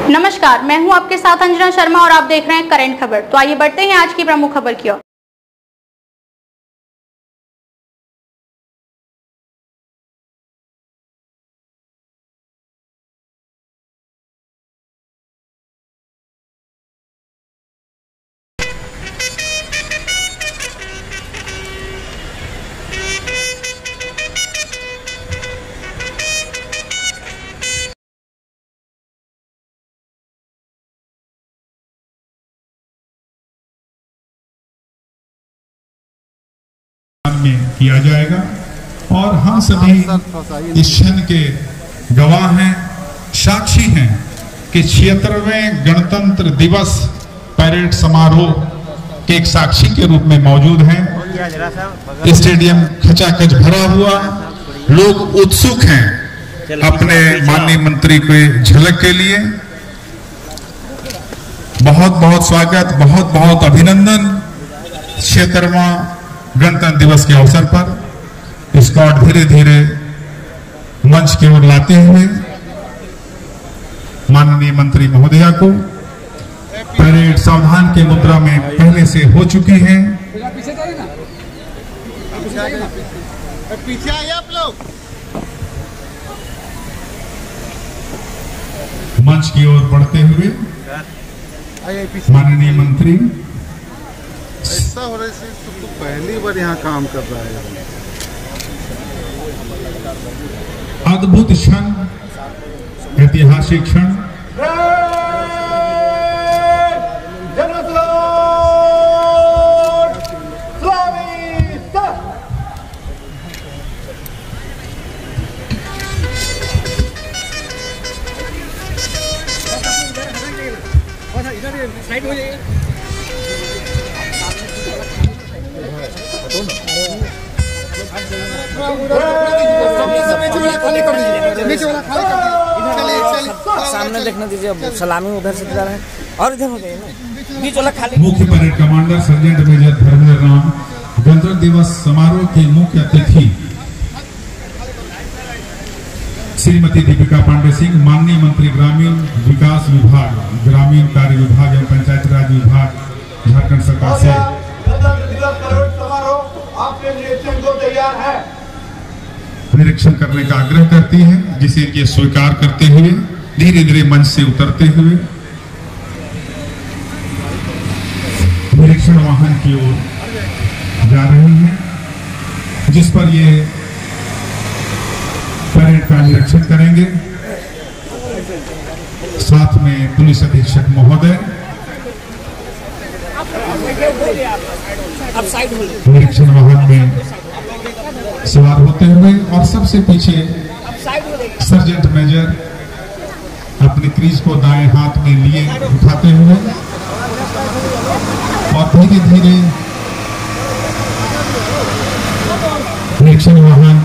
नमस्कार, मैं हूं आपके साथ अंजना शर्मा और आप देख रहे हैं करंट खबर। तो आइए बढ़ते हैं आज की प्रमुख खबर की ओर। में किया जाएगा और हम सभी इस क्षण के गवाह हैं, साक्षी हैं कि 76वें गणतंत्र दिवस परेड समारोह के एक साक्षी के रूप में मौजूद हैं। स्टेडियम खचाखच भरा हुआ, लोग उत्सुक हैं अपने माननीय मंत्री के झलक के लिए। बहुत बहुत स्वागत, बहुत बहुत अभिनंदन। 76वां गणतंत्र दिवस के अवसर पर स्कॉट धीरे धीरे मंच की ओर लाते हुए माननीय मंत्री महोदया को परेड सावधान के मुद्रा में पहले से हो चुकी है। पीछे आइए आप लोग। मंच की ओर बढ़ते हुए माननीय मंत्री ऐसा हो रहा है तो पहली बार यहाँ काम कर रहा है। अद्भुत क्षण, ऐतिहासिक क्षण। साइड हो जाइए। सामने देखने दीजिए, सलामी उधर से जा रहा है और इधर हो जाइए ना, बीच वाला खाली। मुख्य parade commander sergeant major Dharmendra Ram, गणतंत्र दिवस समारोह के मुख्य अतिथि श्रीमती दीपिका पांडे सिंह, माननीय मंत्री ग्रामीण विकास विभाग, ग्रामीण कार्य विभाग एवं पंचायत राज विभाग झारखंड सरकार से आपके निरीक्षण को तैयार है, निरीक्षण करने का आग्रह करती है, जिसे ये स्वीकार करते हुए धीरे धीरे मंच से उतरते हुए निरीक्षण वाहन की ओर जा रही हैं, जिस पर ये परेड का निरीक्षण करेंगे। साथ में पुलिस अधीक्षक महोदय निरीक्षण वाहन में सवार होते हुए और सबसे पीछे सर्जेंट मेजर अपनी क्रीज को दाएं हाथ में लिए उठाते हुए और धीरे धीरे निरीक्षण वाहन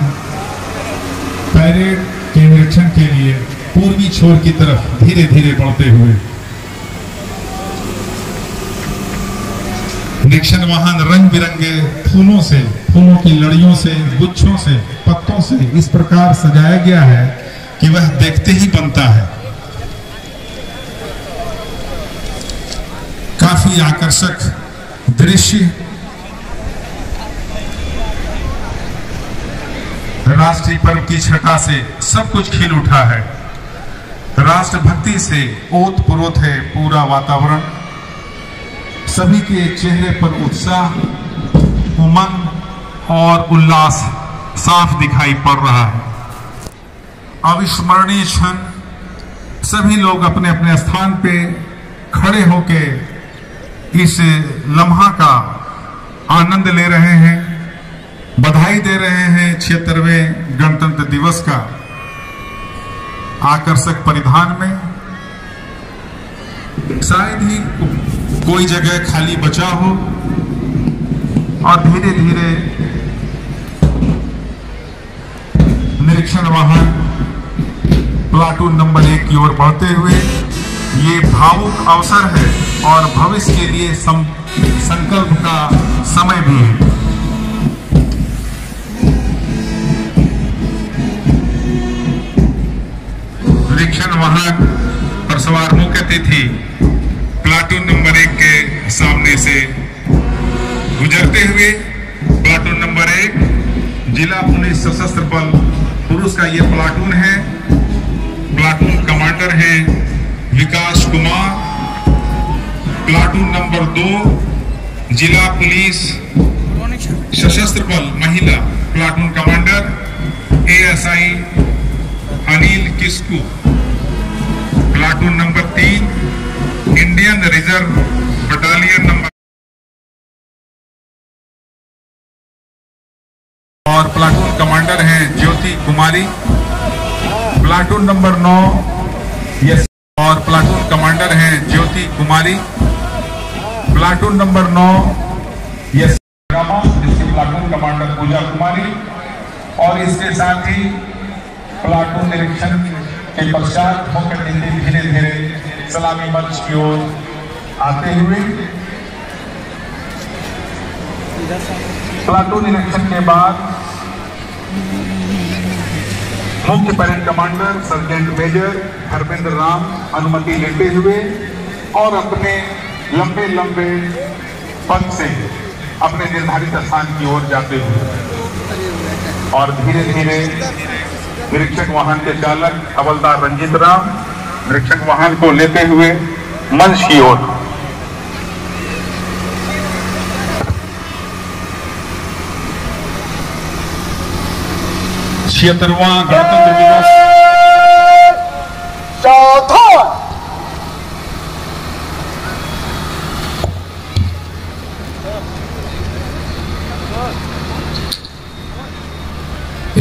परेड के निरीक्षण के लिए पूर्वी छोर की तरफ धीरे धीरे बढ़ते हुए। निरीक्षण वाहन रंग बिरंगे फूलों से, फूलों की लड़ियों से, गुच्छों से, पत्तों से इस प्रकार सजाया गया है कि वह देखते ही बनता है। काफी आकर्षक दृश्य। राष्ट्रीय पर्व की छटा से सब कुछ खिल उठा है। राष्ट्रभक्ति से ओत-प्रोत है पूरा वातावरण। सभी के चेहरे पर उत्साह, उमंग और उल्लास साफ दिखाई पड़ रहा है। अविस्मरणीय क्षण। सभी लोग अपने अपने स्थान पे खड़े होकर इस लम्हा का आनंद ले रहे हैं, बधाई दे रहे हैं 76वें गणतंत्र दिवस का। आकर्षक परिधान में शायद ही कोई जगह खाली बचा हो और धीरे धीरे निरीक्षण वाहन प्लाटून नंबर 1 की ओर बढ़ते हुए ये भावुक अवसर है और भविष्य के लिए संकल्प का समय भी है। निरीक्षण वाहन पर सवार मुख्य जाती थी, प्लाटून नंबर 1 के सामने से गुजरते हुए प्लाटून नंबर 1 जिला पुलिस सशस्त्र बल पुरुष का ये प्लाटून है। प्लाटून कमांडर हैं विकास कुमार। प्लाटून नंबर 2 जिला पुलिस सशस्त्र बल महिला platoon commander ASI Anil Kisku. Platoon number 3 Indian reserve battalion number और प्लाटून कमांडर हैं ज्योति कुमारी। प्लाटून नंबर 9 यस और प्लाटून कमांडर हैं ज्योति कुमारी। प्लाटून नंबर 9 यस जिसकी प्लाटून कमांडर पूजा कुमारी। और इसके साथ ही प्लाटून निरीक्षण के पश्चात मुख्य अतिथि धीरे धीरे सलामी मंच की ओर आते हुए प्लाटून निरीक्षण के बाद मुख्य parade commander sergeant major Harvinder Ram अनुमति लेते हुए और अपने लंबे लंबे पद से अपने निर्धारित स्थान की ओर जाते हुए और धीरे धीरे निरीक्षक वाहन के चालक हवलदार रंजीत राम निरीक्षक वाहन को लेते हुए मंच की ओर। छिहत्तरवां गणतंत्र दिवस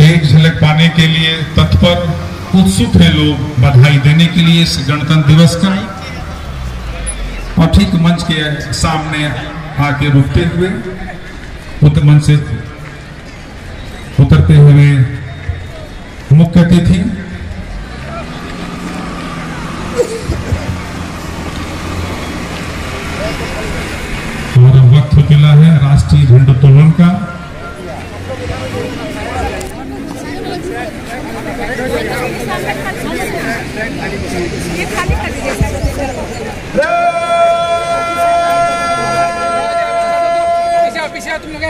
एक झलक पाने के लिए तत्पर उत्सुक है लोग बधाई देने के लिए इस गणतंत्र दिवस का। और ठीक मंच के सामने आके रुकते हुए उत्तर मंच से उतरते हुए मुख्य अतिथि और वक्त हो चला है राष्ट्रीय झंडोत्तोलन का। पीछे तुम लोग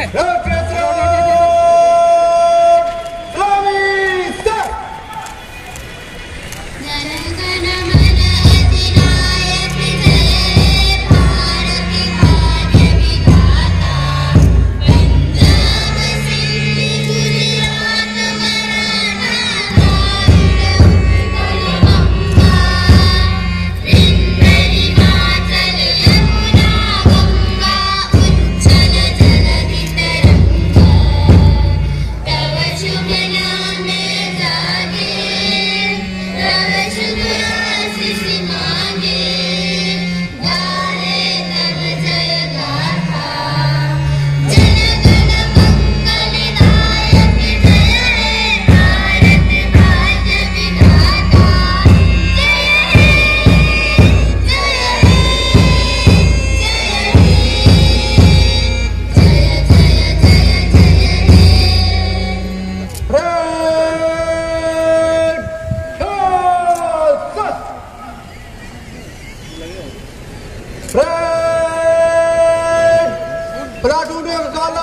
प्लाटून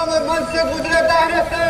में मंच से गुजरे दाहिने से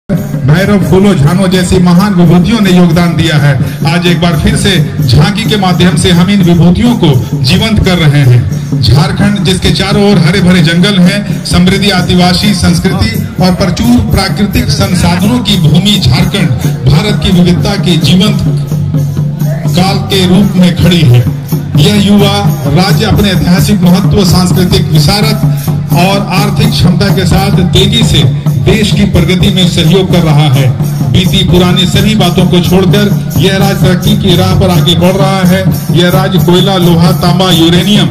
भैरव फूलो झानो जैसी महान विभूतियों ने योगदान दिया है। आज एक बार फिर से झांकी के माध्यम से हम इन विभूतियों को जीवंत कर रहे हैं। झारखंड जिसके चारों ओर हरे भरे जंगल हैं, समृद्धि आदिवासी संस्कृति और प्रचुर प्राकृतिक संसाधनों की भूमि झारखंड भारत की विविधता के जीवंत काल के रूप में खड़ी है। यह युवा राज्य अपने ऐतिहासिक महत्व, सांस्कृतिक विशारत और आर्थिक क्षमता के साथ तेजी से देश की प्रगति में सहयोग कर रहा है। बीती पुरानी सभी बातों को छोड़कर यह राज्य तरक्की की राह पर आगे बढ़ रहा है। यह राज्य कोयला, लोहा, तांबा, यूरेनियम,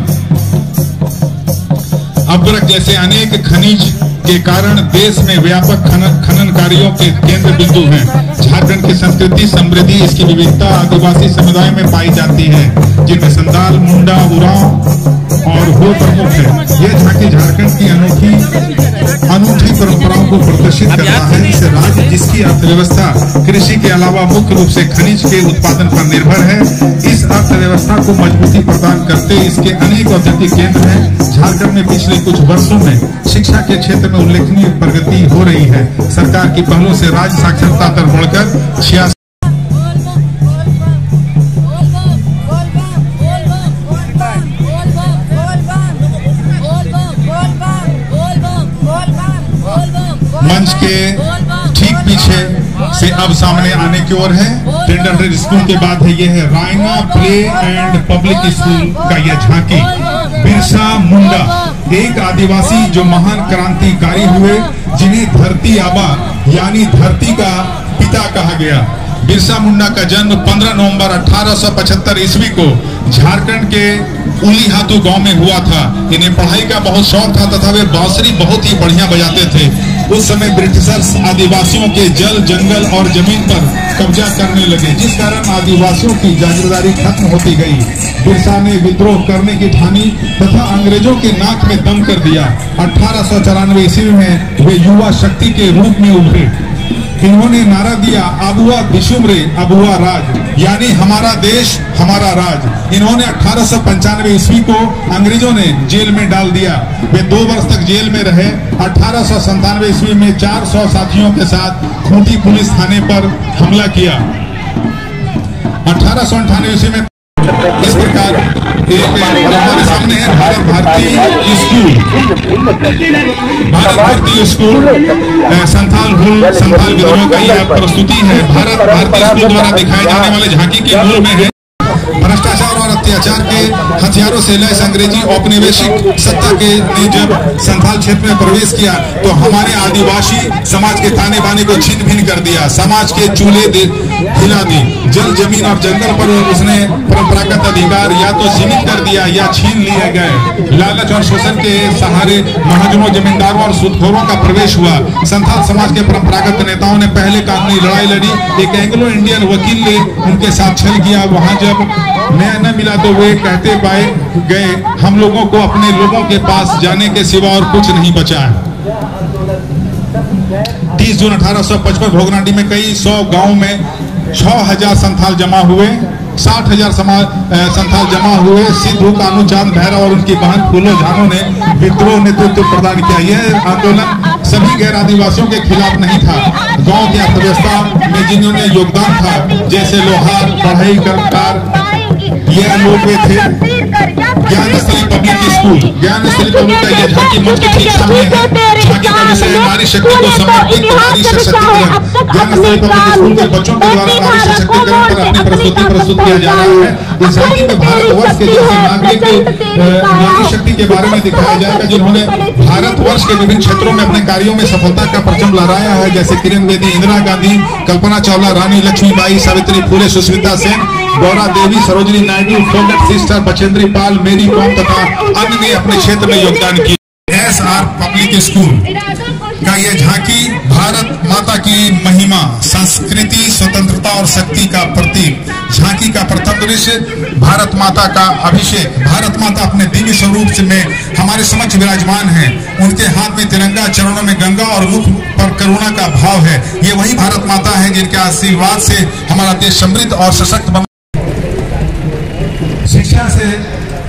अब्रक जैसे अनेक खनिज के कारण देश में व्यापक खनन कार्यों के केंद्र बिंदु हैं। झारखंड की संस्कृति समृद्धि, इसकी विविधता आदिवासी समुदाय में पाई जाती है, जिनमें संथाल, मुंडा, उरांव और हो प्रमुख है। यह झांकी झारखंड की अनूठी परंपराओं को प्रदर्शित कर रहा है। इस राज्य जिसकी अर्थव्यवस्था कृषि के अलावा मुख्य रूप से खनिज के उत्पादन पर निर्भर है, इस अर्थव्यवस्था को मजबूती प्रदान करते इसके अनेक औद्योगिक केंद्र हैं। झारखंड में पिछले कुछ वर्षों में शिक्षा के क्षेत्र में उल्लेखनीय प्रगति हो रही है। सरकार की पहलों से राज्य साक्षरता दर बढ़कर 66 मंच के ठीक पीछे से अब सामने आने की ओर है। टेंडर स्कूल के बाद है यह है Raina play and public school का यह झांकी। बिरसा मुंडा एक आदिवासी जो महान क्रांतिकारी हुए, जिन्हें धरती आबा यानी धरती का पिता कहा गया। बिरसा मुंडा का जन्म 15 नवंबर 1875 ईस्वी को झारखंड के उलीहातू गांव में हुआ था। इन्हें पढ़ाई का बहुत शौक था तथा वे बांसुरी बहुत ही बढ़िया बजाते थे। उस समय ब्रिटिशर्स आदिवासियों के जल, जंगल और जमीन पर कब्जा करने लगे, जिस कारण आदिवासियों की जागीरदारी खत्म होती गई। बिरसा ने विद्रोह करने की ठानी तथा अंग्रेजों के नाक में दम कर दिया। 1894 ईस्वी में वे युवा शक्ति के रूप में उभरे। इन्होंने नारा दिया, आबुआ दिशुमरे अबुआ राज, यानी हमारा देश हमारा राज। इन्होंने 1895 ईस्वी को अंग्रेजों ने जेल में डाल दिया। वे 2 वर्ष तक जेल में रहे। 1897 ईस्वी में 400 साथियों के साथ खूंटी पुलिस थाने पर हमला किया। 1898 ईस्वी में इस प्रकार एक हमारे सामने है भारत भारती स्कूल संथाल विद्रोह का यह प्रस्तुति है। भारत भारती स्कूल द्वारा दिखाए जाने वाले झांकी के मूल में है भ्रष्टाचार और अत्याचार के हथियारों से लैस अंग्रेजी औपनिवेशिक सत्ता के ने जब संथाल क्षेत्र में प्रवेश किया तो हमारे आदिवासी समाज के ताने बाने को छीन भिन कर दिया। समाज के चूल्हे हिला दी। जल, जमीन और जंगल पर उसने परंपरागत अधिकार या तो सीमित कर दिया या छीन लिए गए। लालच और शोषण के सहारे महाजनों, जमींदारों और सूदखोरों का प्रवेश हुआ। संथाल समाज के परंपरागत नेताओं ने पहले कानूनी लड़ाई लड़ी। एक एंग्लो इंडियन वकील ने उनके साथ छल किया। वहां जब न्याय न मिला तो वे कहते पाए गए, हम लोगों को अपने लोगों के पास जाने के सिवा और कुछ नहीं बचा है। 30 जून 1855 भोगनाडी में कई 100 गांव में 6000 संथाल जमा हुए। 60,000 संथाल जमा हुए। सिद्धू, कानूचांद बेहरा और उनकी बहन फूलो झानो ने विद्रोह नेतृत्व प्रदान किया। यह आंदोलन सभी गैर आदिवासियों के खिलाफ नहीं था। गांव की अर्थव्यवस्था में जिन्होंने योगदान था, जैसे लोहार, बढ़ई, कर्मकार, ये लोग वे थे। Gyansthali public school, Gyansthali public का यह झांकी मंच के ठीक सामने है। झांकी का विषय है नारी शक्ति को समर्पित नारी सशक्तिकरण। ज्ञानस्थली पब्लिक स्कूल के बच्चों के द्वारा नारी सशक्तिकरण पर अपनी प्रस्तुति प्रस्तुत किया जा रहा है। इस झांकी में भारतवर्ष के जैसे नागरिक नारी शक्ति के बारे में दिखाया जाएगा, जिन्होंने भारतवर्ष के विभिन्न क्षेत्रों में अपने कार्यों में सफलता का परचम लहराया है, जैसे किरण बेदी, इंदिरा गांधी, कल्पना चावला, रानी लक्ष्मीबाई, सावित्री फुले, सुष्मिता सेन, गौरा देवी, सरोजिनी नायडू, फोगट सिस्टर, बचेंद्री पाल, मेरी कॉम तथा अन्य ने अपने क्षेत्र में योगदान किया। SR पब्लिक स्कूल का यह झांकी भारत माता की महिमा, संस्कृति, स्वतंत्रता और शक्ति का प्रतीक। झांकी का प्रथम दृश्य भारत माता का अभिषेक। भारत माता अपने दिव्य स्वरूप में हमारे समक्ष विराजमान है। उनके हाथ में तिरंगा, चरणों में गंगा और मुख पर करुणा का भाव है। ये वही भारत माता है जिनके आशीर्वाद से हमारा देश समृद्ध और सशक्त बना। शिक्षा से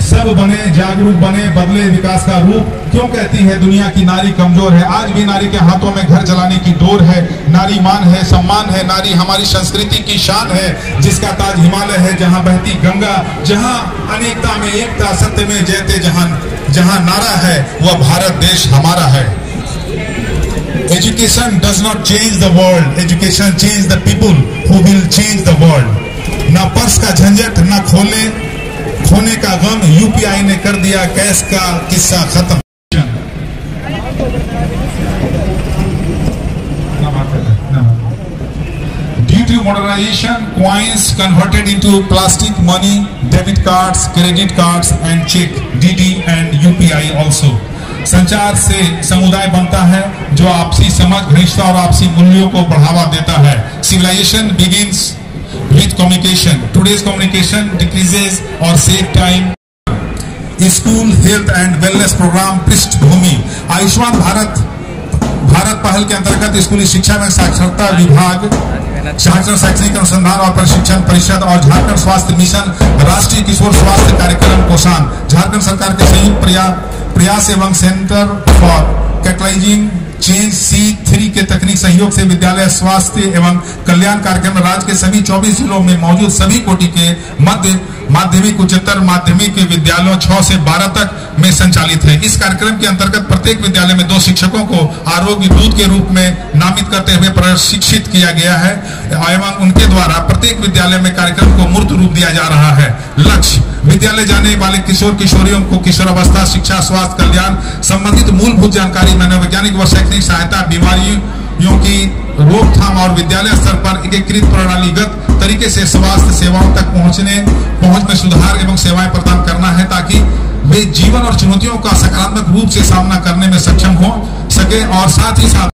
सब बने, जागरूक बने, बदले विकास का रूप। क्यों कहती है दुनिया की नारी कमजोर है? आज भी नारी के हाथों में घर चलाने की डोर है। नारी मान है, सम्मान है। नारी हमारी संस्कृति की शान है, जिसका ताज हिमालय है, जहां बहती गंगा, जहां अनेकता में एकता, सत्य में जयते जहां नारा है, वह भारत देश हमारा है। Education does not change the world. Education change the people who will change the world. ना पर्स का झंझट, ना खोने का गम, यूपीआई ने कर दिया कैश का किस्सा खत्म। Due to modernization, coins converted into plastic money, debit cards, credit cards, and check, DD and UPI also. संचार से समुदाय बनता है, जो आपसी समझ, रिश्ता और आपसी मूल्यों को बढ़ावा देता है। Civilization begins with communication. Today's communication decreases or save time. School health and wellness program पृष्ठभूमि। आयुष्मान भारत पहल के अंतर्गत स्कूली शिक्षा में साक्षरता विभाग, झारखंड शैक्षणिक अनुसंधान और प्रशिक्षण परिषद और झारखंड स्वास्थ्य मिशन, राष्ट्रीय किशोर स्वास्थ्य कार्यक्रम कोषांग, झारखंड सरकार के संयुक्त प्रयास एवं centre for catalysing change C3 के तकनीक सहयोग से विद्यालय स्वास्थ्य एवं कल्याण कार्यक्रम राज्य के सभी 24 जिलों में मौजूद सभी कोटि के मध्य माध्यमिक, उच्चतर माध्यमिक विद्यालयों 6 से 12 तक में संचालित है। इस कार्यक्रम के अंतर्गत प्रत्येक विद्यालय में 2 शिक्षकों को आरोग्य दूत के रूप में नामित करते हुए प्रशिक्षित किया गया है एवं उनके द्वारा प्रत्येक विद्यालय में कार्यक्रम को मूर्त रूप दिया जा रहा है। लक्ष्य: विद्यालय जाने वाले किशोर किशोरियों को किशोरावस्था शिक्षा, स्वास्थ्य कल्याण संबंधित मूलभूत जानकारी, मनोवैज्ञानिक व शैक्षणिक सहायता, बीमारियों की रोकथाम और विद्यालय स्तर पर एकीकृत प्रणालीगत तरीके से स्वास्थ्य सेवाओं तक पहुंच में सुधार एवं सेवाएं प्रदान करना है, ताकि वे जीवन और चुनौतियों का सकारात्मक रूप से सामना करने में सक्षम हो सके और साथ ही साथ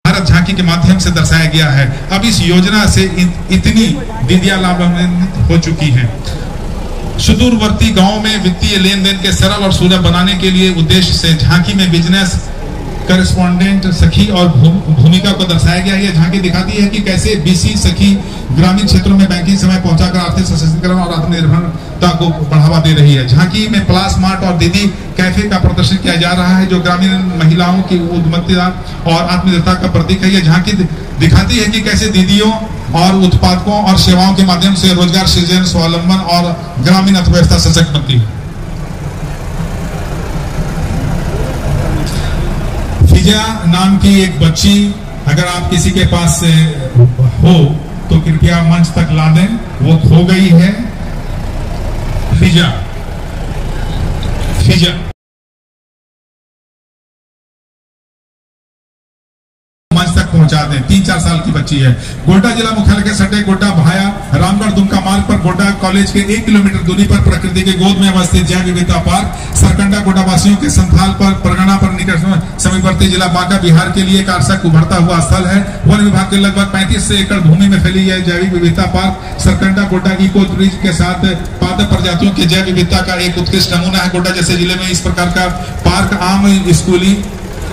झांकी के माध्यम से दर्शाया गया है। अब इस योजना से इतनी दीदियां लाभान्वित हो चुकी हैं। सुदूरवर्ती गांव में वित्तीय लेन देन के सरल और सुलभ बनाने के लिए उद्देश्य से झांकी में बिजनेस करेस्पॉन्डेंट सखी और भूमिका को दर्शाया गया है। यह झांकी दिखाती है कि कैसे बीसी सखी ग्रामीण क्षेत्रों में बैंकिंग सेवाएं पहुंचाकर आर्थिक सशक्तिकरण और आत्मनिर्भरता को बढ़ावा दे रही है। झांकी में प्लास मार्ट और दीदी कैफे का प्रदर्शन किया जा रहा है, जो ग्रामीण महिलाओं की उद्यमिता और आत्मनिर्भरता का प्रतीक है। यह झांकी दिखाती है कि कैसे दीदियों और उत्पादकों और सेवाओं के माध्यम से रोजगार सृजन, स्वावलंबन और ग्रामीण अर्थव्यवस्था सशक्त बनती है। फिजा नाम की एक बच्ची, अगर आप किसी के पास से हो तो कृपया मंच तक ला दें, वो खो गई है। फिजा मंच तक पहुंचा दें। 3-4 साल की बच्ची है। गोड्डा जिला मुख्यालय के सटे गोड्डा भाया रामगढ़ दुमका मार्ग पर गोड्डा कॉलेज के 1 किलोमीटर दूरी पर प्रकृति के गोद में अवस्थित जैव विविधता पार्क सरकंडा गोड्डा वासियों के संथाल पर परगना पर निकट समीपवर्ती जिला बांका बिहार के लिए कारसक उभरता हुआ स्थल है। वन विभाग के लगभग 35 एकड़ भूमि में फैली यह जैविक विविधता park Sarkanda Godda eco tourism के साथ पादप प्रजातियों के जैव विविधता का एक उत्कृष्ट नमूना है। गोड्डा जैसे जिले में इस प्रकार का पार्क आम स्कूली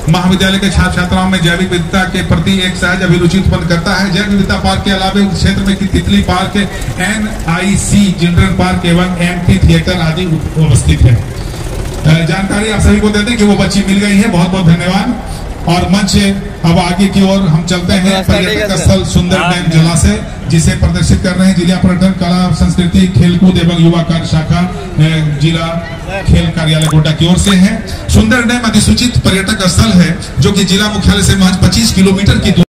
महाविद्यालय के छात्र छात्राओं में जैविक विविधता के प्रति एक सहज अभिरुचि उत्पन्न करता है। जैव विविधता पार्क के अलावा क्षेत्र में तितली पार्क, NIC चिल्ड्रन पार्क एवं एम्फी थिएटर आदि अवस्थित है। जानकारी आप सभी को देते हैं कि वो बच्ची मिल गई है। बहुत बहुत धन्यवाद। और मंच अब आगे की ओर हम चलते हैं। पर्यटक स्थल सुंदर डैम जलाशय, जिसे प्रदर्शित कर रहे हैं जिला पर्यटन, कला, संस्कृति, खेलकूद एवं युवा कार्य शाखा जिला खेल कार्यालय गोड्डा की ओर से है। सुंदर डैम अधिसूचित पर्यटक स्थल है, जो कि जिला मुख्यालय से महज 25 किलोमीटर की दूरी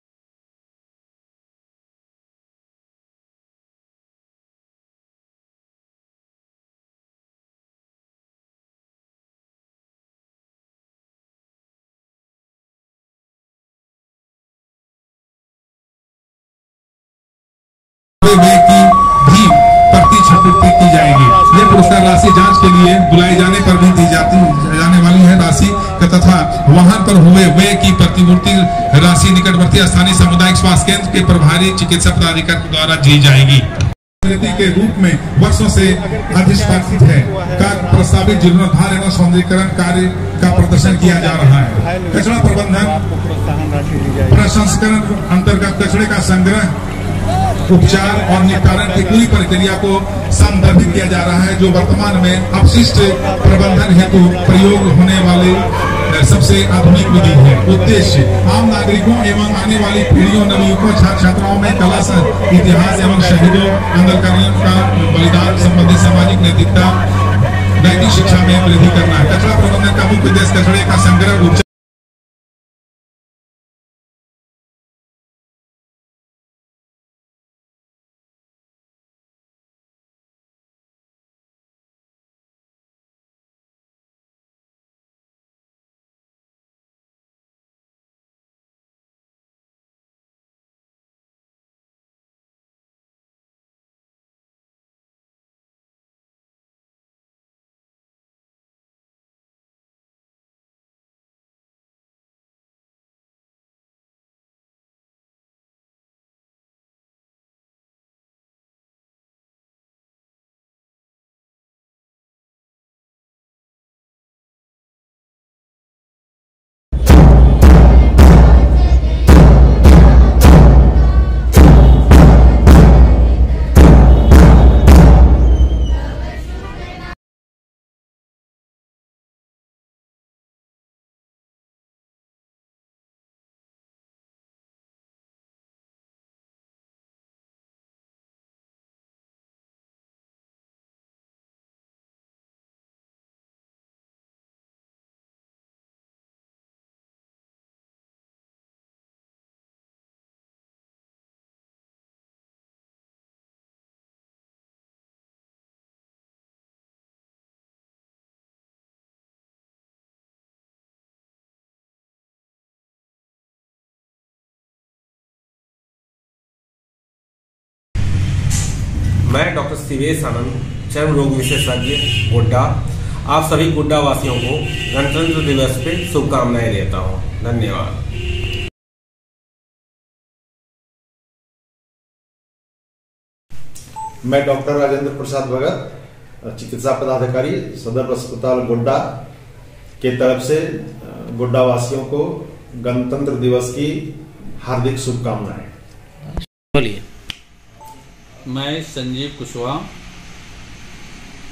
की भी प्रति क्षतिपूर्ति की जाएगी। ये पुरस्कार राशि जांच के लिए बुलाए जाने पर भी दी जाने वाली है राशि तथा वाहन पर हुए व्यय की प्रतिपूर्ति राशि निकटवर्ती स्थानीय सामुदायिक स्वास्थ्य केंद्र के प्रभारी चिकित्सा पदाधिकारी द्वारा दी जाएगी। के रूप में वर्षों से अधिष्ठापित है का प्रस्तावित जीर्णोद्धार एवं सौंदर्यीकरण कार्य का प्रदर्शन किया जा रहा है। कचरा प्रबंधन प्रसंस्करण अंतर्गत कचरे का संग्रह, उपचार और निपटारण की पूरी प्रक्रिया को संदर्भित किया जा रहा है, जो वर्तमान में अपशिष्ट प्रबंधन हेतु प्रयोग होने वाले सबसे आधुनिक विधि है। उद्देश्य आम नागरिकों एवं आने वाली पीढ़ियों नवयुवकों छात्र छात्राओं में कला, इतिहास एवं शहीदों आंदोलनकारियों का बलिदान संबंधी सामाजिक नैतिकता नैतिक शिक्षा में वृद्धि करना है। कचरा प्रबंधन का मुख्य उद्देश्य कचरे का संग्रह, उपचार मैं डॉक्टर शिवेश आनंद, चर्म रोग विशेषज्ञ गोड्डा, आप सभी गोड्डा वासियों को गणतंत्र दिवस पे शुभकामनाएं देता हूं। धन्यवाद। मैं डॉक्टर राजेंद्र प्रसाद भगत, चिकित्सा पदाधिकारी सदर अस्पताल गोड्डा के तरफ से गोड्डा वासियों को गणतंत्र दिवस की हार्दिक शुभकामनाएं। बोलिए। मैं संजीव कुशवाहा,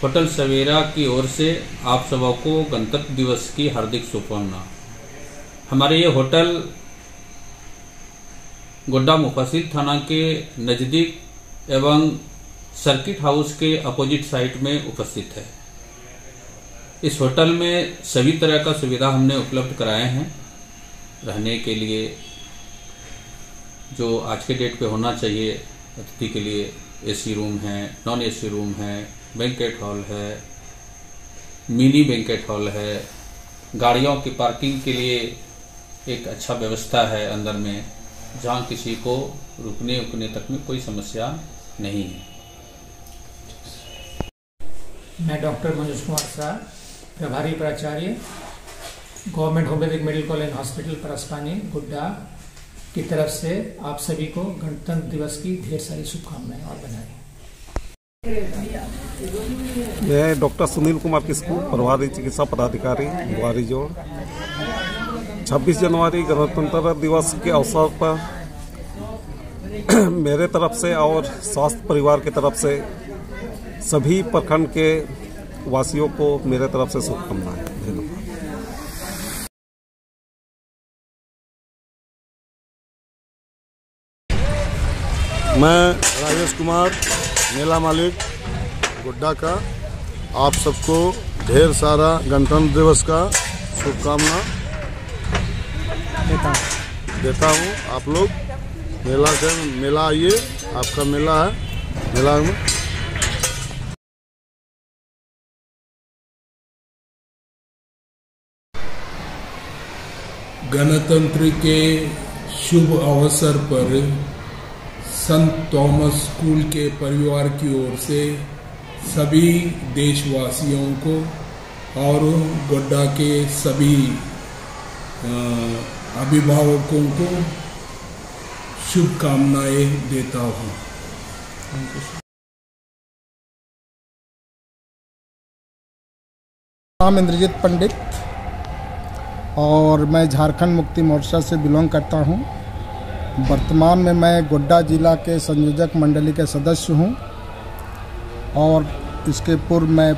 होटल सवेरा की ओर से आप सबको गणतंत्र दिवस की हार्दिक शुभकामना। हमारे ये होटल गोड्डा मुफस्सिल थाना के नज़दीक एवं सर्किट हाउस के अपोजिट साइड में उपस्थित है। इस होटल में सभी तरह का सुविधा हमने उपलब्ध कराए हैं। रहने के लिए जो आज के डेट पे होना चाहिए, अतिथि के लिए एसी रूम है, नॉन एसी रूम है, बैंकेट हॉल है, मिनी बैंकेट हॉल है, गाड़ियों की पार्किंग के लिए एक अच्छा व्यवस्था है अंदर में, जहां किसी को रुकने उकने तक में कोई समस्या नहीं है। मैं डॉक्टर मनोज कुमार शाह, प्रभारी प्राचार्य, government homeopathic medical college hospital Paraspani Godda की तरफ से आप सभी को गणतंत्र दिवस की ढेर सारी शुभकामनाएं और बधाई। मैं डॉक्टर सुनील कुमार किस्कू, प्रभारी चिकित्सा पदाधिकारी बुआरी जोड़। 26 जनवरी गणतंत्र दिवस के अवसर पर मेरे तरफ से और स्वास्थ्य परिवार की तरफ से सभी प्रखंड के वासियों को मेरे तरफ से शुभकामनाएं। धन्यवाद। मैं राजेश कुमार, मेला मालिक गोड्डा का, आप सबको ढेर सारा गणतंत्र दिवस का शुभकामना देता हूँ। आप लोग मेला आइए, आपका मेला है, मेला में गणतंत्र के शुभ अवसर पर संत थॉमस स्कूल के परिवार की ओर से सभी देशवासियों को और गोड्डा के सभी अभिभावकों को शुभकामनाएं देता हूँ। नाम इंद्रजीत पंडित और मैं झारखंड मुक्ति मोर्चा से बिलोंग करता हूं। वर्तमान में मैं गोड्डा जिला के संयोजक मंडली के सदस्य हूं और इसके पूर्व मैं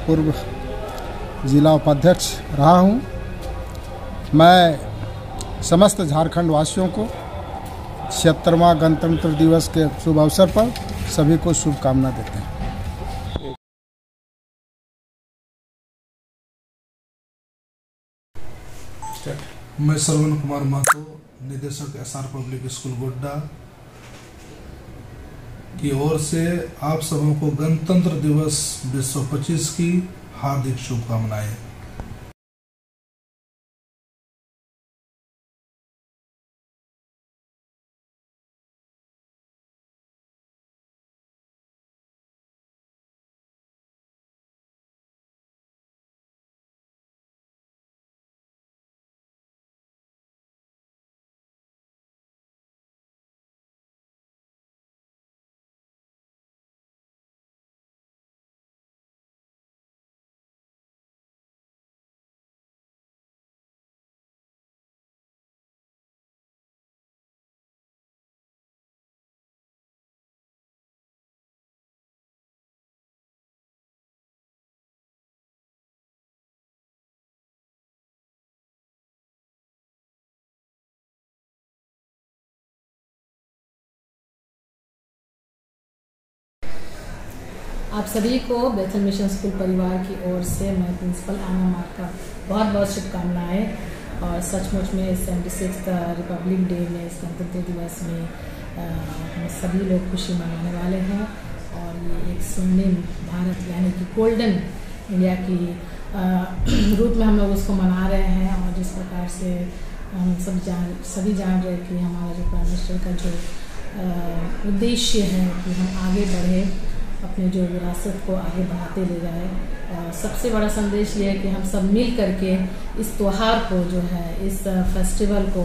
जिला उपाध्यक्ष रहा हूं। मैं समस्त झारखंड वासियों को 76वां गणतंत्र दिवस के शुभ अवसर पर सभी को शुभकामना देते हैं। मैं श्रवण कुमार महतो, निदेशक SR पब्लिक स्कूल गोड्डा की ओर से आप सबों को गणतंत्र दिवस 2025 की हार्दिक शुभकामनाएं। आप सभी को बेथल मिशन स्कूल परिवार की ओर से मैं प्रिंसिपल आना मार का बहुत बहुत शुभकामनाएं। और सचमुच में 76th रिपब्लिक डे में, इस गणतंत्र दिवस में हम सभी लोग खुशी मनाने वाले हैं और ये एक स्वर्णिम भारत यानी कि गोल्डन इंडिया की रूप में हम लोग उसको मना रहे हैं। और जिस प्रकार से हम सभी जान रहे कि हमारा जो प्राइम मिनिस्टर का जो उद्देश्य है कि हम आगे बढ़े, अपने जो विरासत को आगे बढ़ाते ले जाए। और सबसे बड़ा संदेश ये है कि हम सब मिल करके इस त्यौहार को जो है, इस फेस्टिवल को,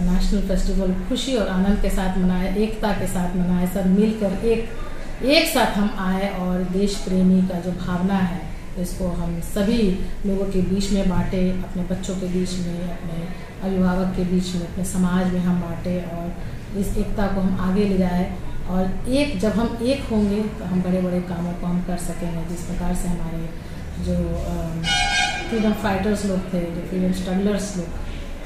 नेशनल फेस्टिवल खुशी और आनंद के साथ मनाए, एकता के साथ मनाए, सब मिलकर एक साथ हम आए और देश प्रेमी का जो भावना है इसको हम सभी लोगों के बीच में बांटे, अपने बच्चों के बीच में, अपने अभिभावक के बीच में, अपने समाज में हम बांटे और इस एकता को हम आगे ले जाए। और जब हम एक होंगे तो हम बड़े बड़े कामों को हम कर सकेंगे। जिस प्रकार से हमारे जो फ्रीडम फाइटर्स लोग थे, जो फ्रीडम स्ट्रगलर्स लोग,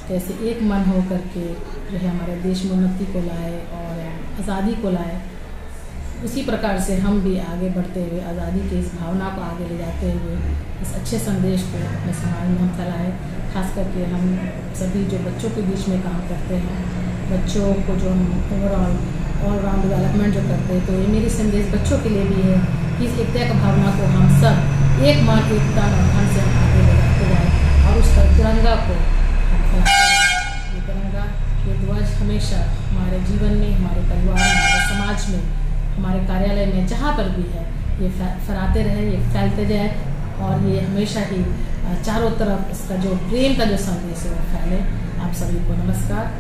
कैसे एक मन हो करके जो है हमारे देश में उन्नति को लाए और आज़ादी को लाए, उसी प्रकार से हम भी आगे बढ़ते हुए आज़ादी की इस भावना को आगे ले जाते हुए इस अच्छे संदेश को अपने समाज में हम फैलाएँ। खास करके हम सभी जो बच्चों के बीच में काम करते हैं, बच्चों को जो हम ओवरऑल ऑलराउंड डेवलपमेंट जो करते हैं, तो ये मेरी संदेश बच्चों के लिए भी है कि इस एकता की भावना को हम सब एक मान एकता और ध्यान से हम आगे ले जाते जाए और उस तिरंगा को हम फैलाते जाए। ये तिरंगा, ये ध्वज हमेशा हमारे जीवन में, हमारे परिवार में, हमारे समाज में, हमारे कार्यालय में, जहाँ पर भी है, ये फहराते रहे, ये फैलते जाए और ये हमेशा ही चारों तरफ इसका जो प्रेम का जो संदेश है वो फैले। आप सभी को नमस्कार,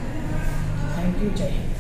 थैंक यू, जय हिंद।